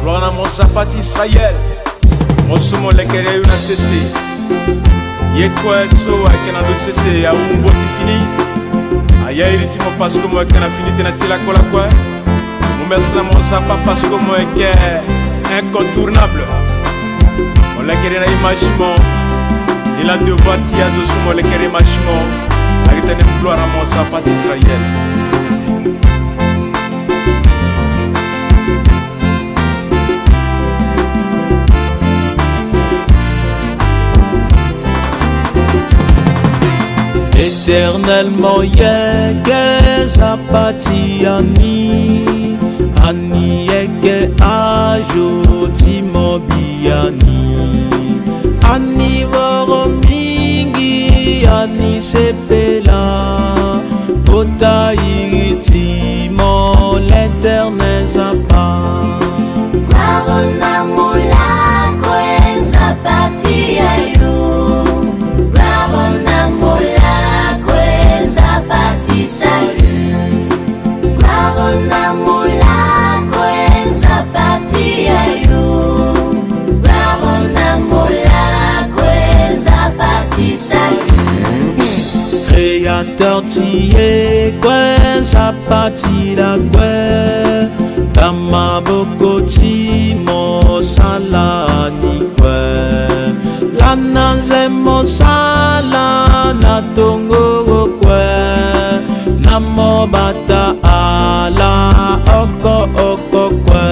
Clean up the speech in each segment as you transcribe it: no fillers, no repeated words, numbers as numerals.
Gloire à mon sapati Israël. Mon sumo lekere una cessé. Yekwe so akena do cessé a umboti fini. Aya iriti mo parce que moi kana fini tena tila kola quoi. Mon merci mon sapa parce que moi est incontournable. Mon lekere na imagement. Il a devoir tiya zo sumo lekere imagement. Agitane gloire à mon sapati Israël. Éternellement yeke zapati ani yeke ajo timobiani ani voro mingi ani sepela ota iritimo l'éternel zapa Rarona mola koen zapati ayu Rarona mola koen zapati salut Rarona mola koen zapati ayu Rarona mola koen zapati salut Créateur tiye kwe zapati la kwe Kama boko timo salani kwe Lana nzemo sala na tongo kwe Namo bata ala oko oko kwe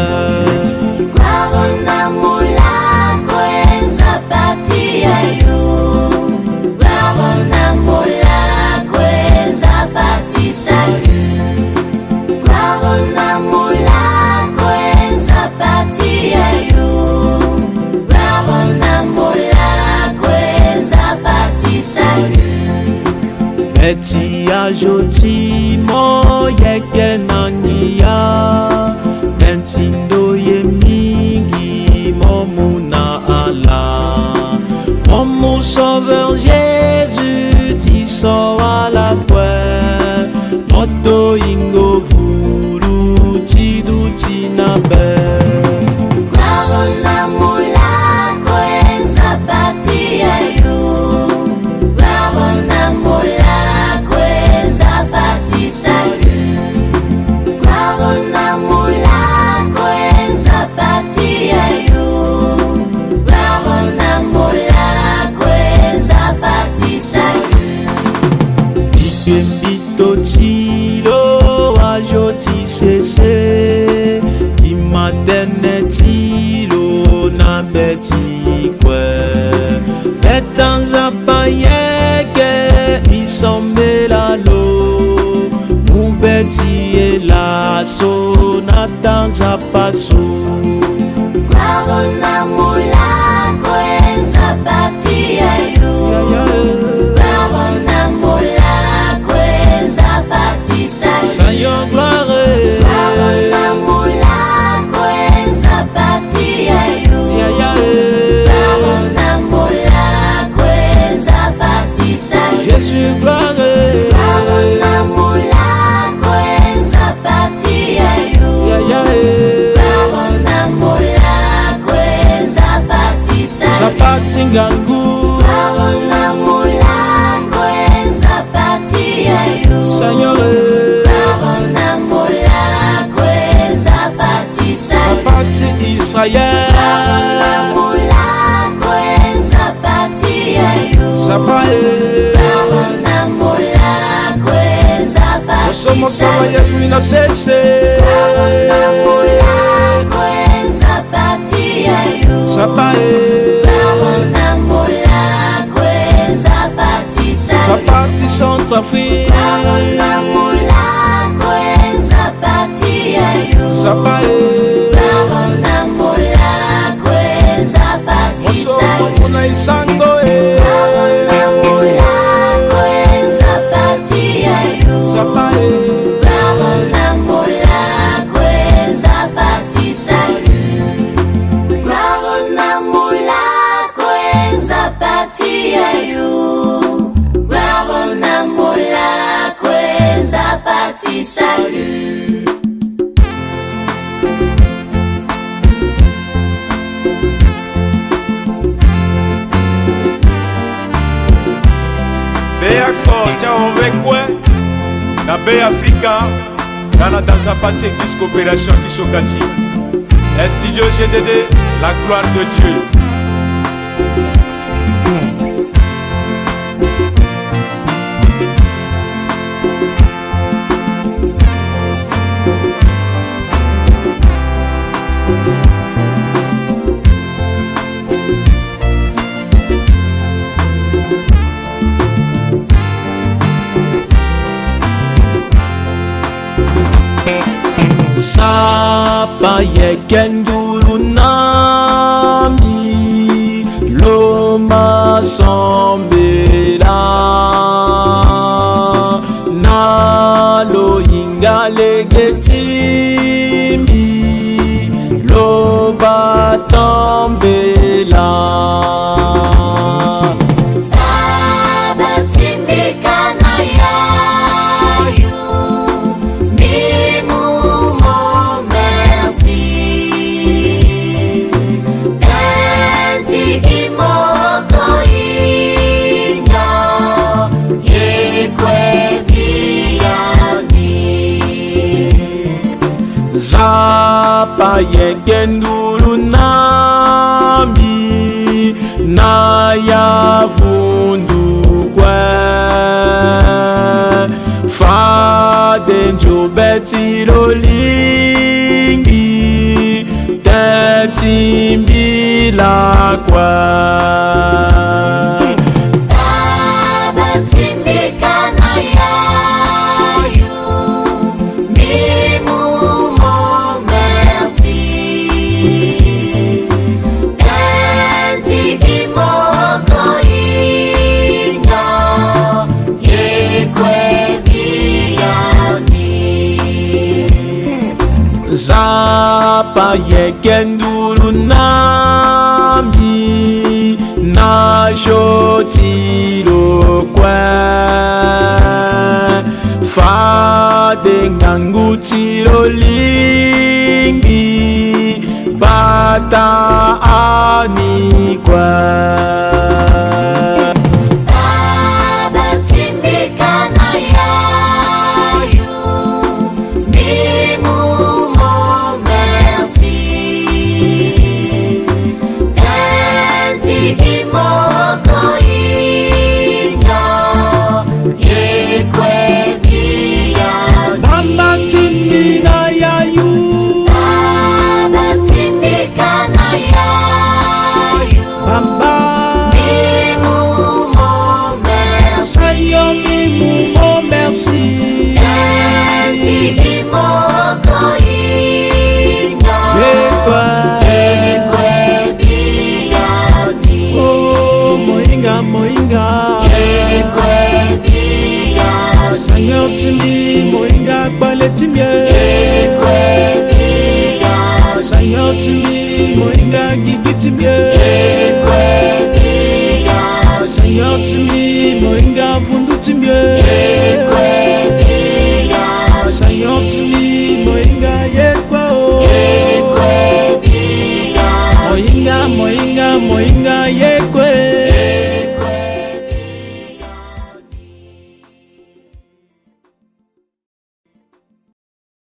Rarona mola koen zapati ayu Rarona mola koen zapati salut Rarona mola koen zapati ayu Rarona mola koen zapati salut Eti ajoti mo yeke nania Nentindo ye mingi momuna ala Mon sauveur Jésus ti so ala kwe Moto ingo vuru ti du ti na be Rarona mola koen zapati ayu Rarona mola koen zapati salut Rarona mola koen zapati ayu Rarona mola koen zapati salut Ikembito tilo ajoti sese Imatene tilo na beti kwe Betanza payeke isombela lo Mubeti elaso na tanza paso Rarona mola koen zapati ayu Rarona mola koen zapati salut Seigneur gloire Rarona mola koen zapati ayu Rarona mola koen zapati salut Jésus gloire Rarona mola koen zapati ayu Rarona mola koen zapati salut Zapati ngangu Rarona mola koen zapati ayu Seigneur Rarona mola koen zapati salut Zapati Israël Rarona mola koen zapati ayu Zapati Rarona mola koen zapati Osomo sama salut ya yuina sese Rarona mola koen zapati ayu Zapati Rarona mola koen zapati salut Zapati Centrafrique Rarona mola koen zapati ayu Zapati Rarona mola koen zapati Osomo salut kuna isango Rarona mola koen zapati ayu Zapati Rarona mola koen zapati salut Rarona mola koen zapati ayu Rarona mola koen zapati Ciao Rekwe, na Bay Africa, dans sa partie église coopération Tisokati. Studio GDD, la gloire de Dieu. Sapa yekendulu nami loma sombela nalo ingale getimi loba tombela. Zapa yegendulu nami na yavundu kwe fade njobeti lolingi tetimbila kwe. Zapa yekendulu nami na jotilo kwe fade ngangutilo lingi bata ani kwe. Seigneur Timbi, Moinga Baletimie. Seigneur Timbi, Moinga Gigitimie.